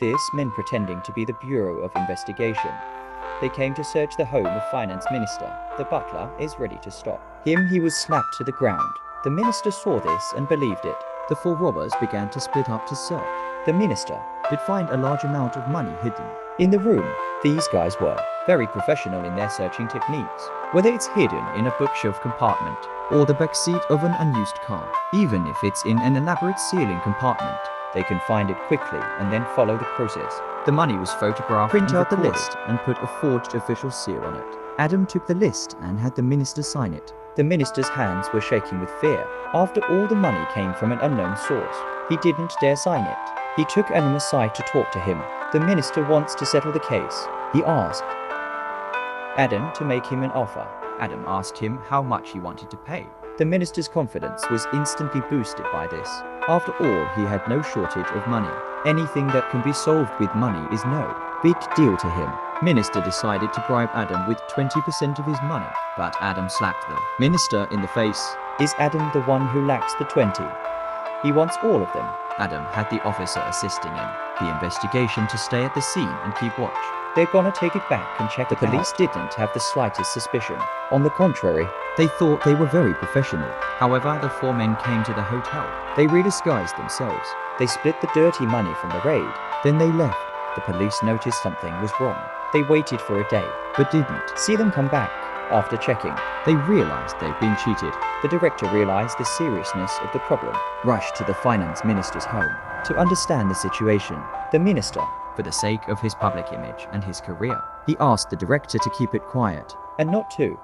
This men pretending to be the Bureau of Investigation. They came to search the home of Finance Minister. The butler is ready to stop him. He was slapped to the ground. The minister saw this and believed it. The four robbers began to split up to search. The minister Did find a large amount of money hidden. in the room. These guys were very professional in their searching techniques. Whether it's hidden in a bookshelf compartment Or the back seat of an unused car. even if it's in an elaborate ceiling compartment, they can find it quickly and then follow the process. The money was photographed, Print and out the recorded, list and put a forged official seal on it. Adam took the list and had the minister sign it. The minister's hands were shaking with fear. After all the money came from an unknown source, he didn't dare sign it. He took Adam aside to talk to him. The minister wants to settle the case. He asked Adam to make him an offer. Adam asked him how much he wanted to pay. The minister's confidence was instantly boosted by this. After all, he had no shortage of money. Anything that can be solved with money is no big deal to him. Minister decided to bribe Adam with 20% of his money, but Adam slapped the minister in the face. Is Adam the one who lacks the 20? He wants all of them. Adam had the officer assisting in the investigation to stay at the scene and keep watch. They're gonna take it back and check. The it police out. didn't have the slightest suspicion. On the contrary, They thought they were very professional. However, the four men came to the hotel. They redisguised themselves. they split the dirty money from the raid. Then they left, The police noticed something was wrong. They waited for a day. but didn't. See them come back. After checking, They realized they'd been cheated. the director realized the seriousness of the problem, rushed to the finance minister's home to understand the situation. The minister, For the sake of his public image and his career, he asked the director to keep it quiet. and not to.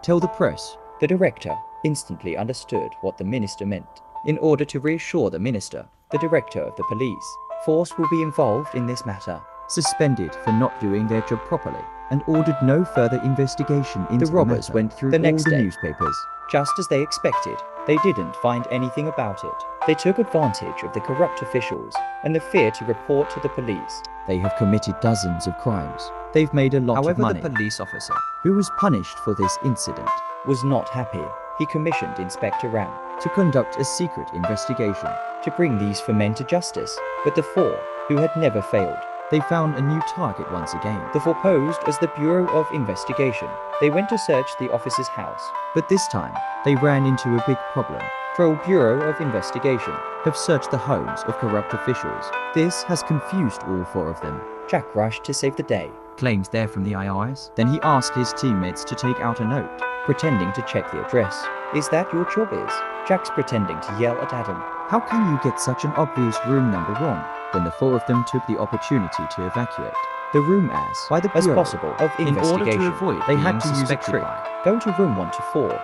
Tell the press. The director instantly understood what the minister meant. In order to reassure the minister, the director of the police force will be involved in this matter. Suspended for not doing their job properly, and ordered no further investigation into The robbers matter. went through the all next the day. newspapers. Just as they expected, they didn't find anything about it. They took advantage of the corrupt officials and the fear to report to the police. They have committed dozens of crimes. They've made a lot of However, money. the police officer Who was punished for this incident was not happy. He commissioned Inspector Ram to conduct a secret investigation. to bring these four men to justice. But the four, who had never failed, They found a new target once again. the four posed as the Bureau of Investigation. They went to search the officer's house. But this time, they ran into a big problem. Pro Bureau of Investigation. Have searched the homes of corrupt officials. This has confused all four of them. Jack rushed to save the day, Claims they're from the IRS. Then he asked his teammates to take out a note. pretending to check the address. Is that your job is? Jack's pretending to yell at Adam. How can you get such an obvious room number wrong? Then the four of them took the opportunity to evacuate the room as By the Bureau. possible of In order investigation. to avoid they being had to use a suspected trick. by. Go to room 1 to 4.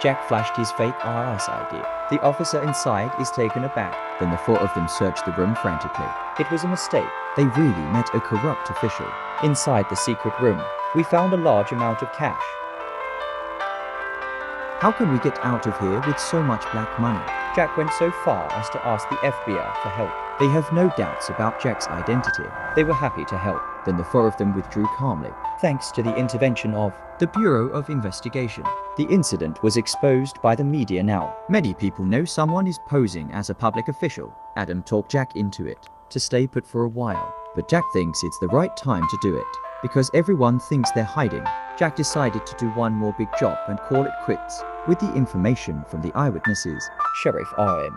Jack flashed his fake IRS ID. The officer inside is taken aback. Then the four of them searched the room frantically. It was a mistake. They really met a corrupt official. Inside the secret room, we found a large amount of cash. How can we get out of here with so much black money? Jack went so far as to ask the FBI for help. They have no doubts about Jack's identity. They were happy to help, Then the four of them withdrew calmly. thanks to the intervention of The Bureau of Investigation. the incident was exposed by the media now. Many people know someone is posing as a public official. Adam talked Jack into it to stay put for a while. But Jack thinks it's the right time to do it because everyone thinks they're hiding. Jack decided to do one more big job and call it quits. With the information from the eyewitnesses, Sheriff RM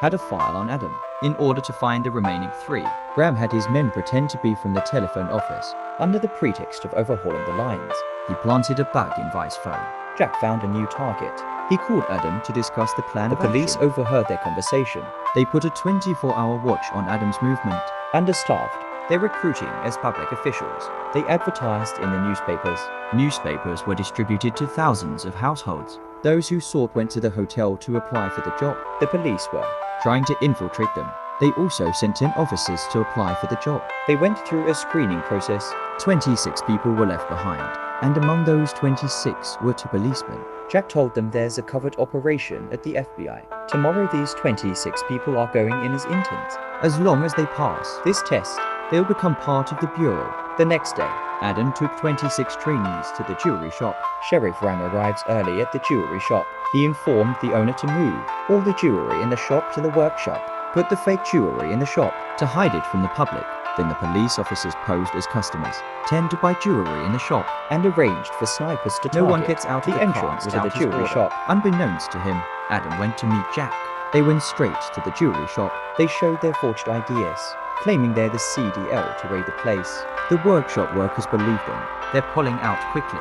had a file on Adam. In order to find the remaining three, Graham had his men pretend to be from the telephone office. under the pretext of overhauling the lines. He planted a bug in Vi's phone. Jack found a new target. He called Adam to discuss the plan The of police action. overheard their conversation. They put a 24-hour watch on Adam's movement. Understaffed, they're recruiting as public officials. They advertised in the newspapers. Newspapers were distributed to thousands of households. Those who sought went to the hotel to apply for the job, The police were. trying to infiltrate them. They also sent in officers to apply for the job. They went through a screening process. 26 people were left behind, and among those 26 were two policemen. Jack told them there's a covert operation at the FBI. Tomorrow these 26 people are going in as interns. As long as they pass This test, they'll become part of the Bureau. the next day, Adam took 26 trainees to the jewelry shop. Sheriff Ram arrives early at the jewelry shop. He informed the owner to move all the jewelry in the shop to the workshop. Put the fake jewelry in the shop To hide it from the public, Then the police officers posed as customers, tend to buy jewelry in the shop. and arranged for snipers to No one target gets out of the the car entrance to the without his jewelry order. shop. Unbeknownst to him, Adam went to meet Jack. They went straight to the jewelry shop. They showed their forged IDs, claiming they're the CDL to raid the place. The workshop workers believe them. They're pulling out quickly.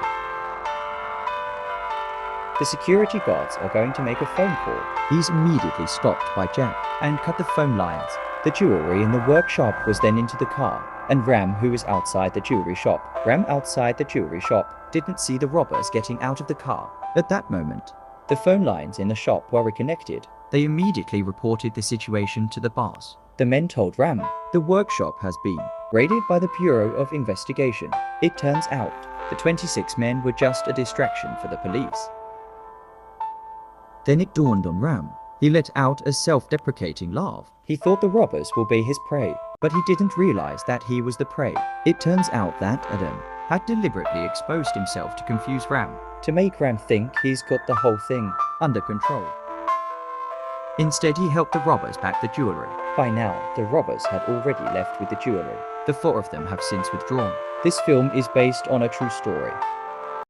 The security guards are going to make a phone call He's immediately stopped by Jack and cut the phone lines. The jewelry in the workshop was then into the car, and Ram, who was outside the jewelry shop, Didn't see the robbers getting out of the car. At that moment, the phone lines in the shop were reconnected. they immediately reported the situation to the boss. The men told Ram, The workshop has been. raided by the Bureau of Investigation. It turns out, the 26 men were just a distraction for the police. Then it dawned on Ram. He let out a self-deprecating laugh. He thought the robbers will be his prey. But he didn't realize that he was the prey. It turns out that Adam had deliberately exposed himself to confuse Ram To make Ram think he's got the whole thing under control. Instead, he helped the robbers pack the jewelry. by now, the robbers had already left with the jewelry. The four of them have since withdrawn. This film is based on a true story.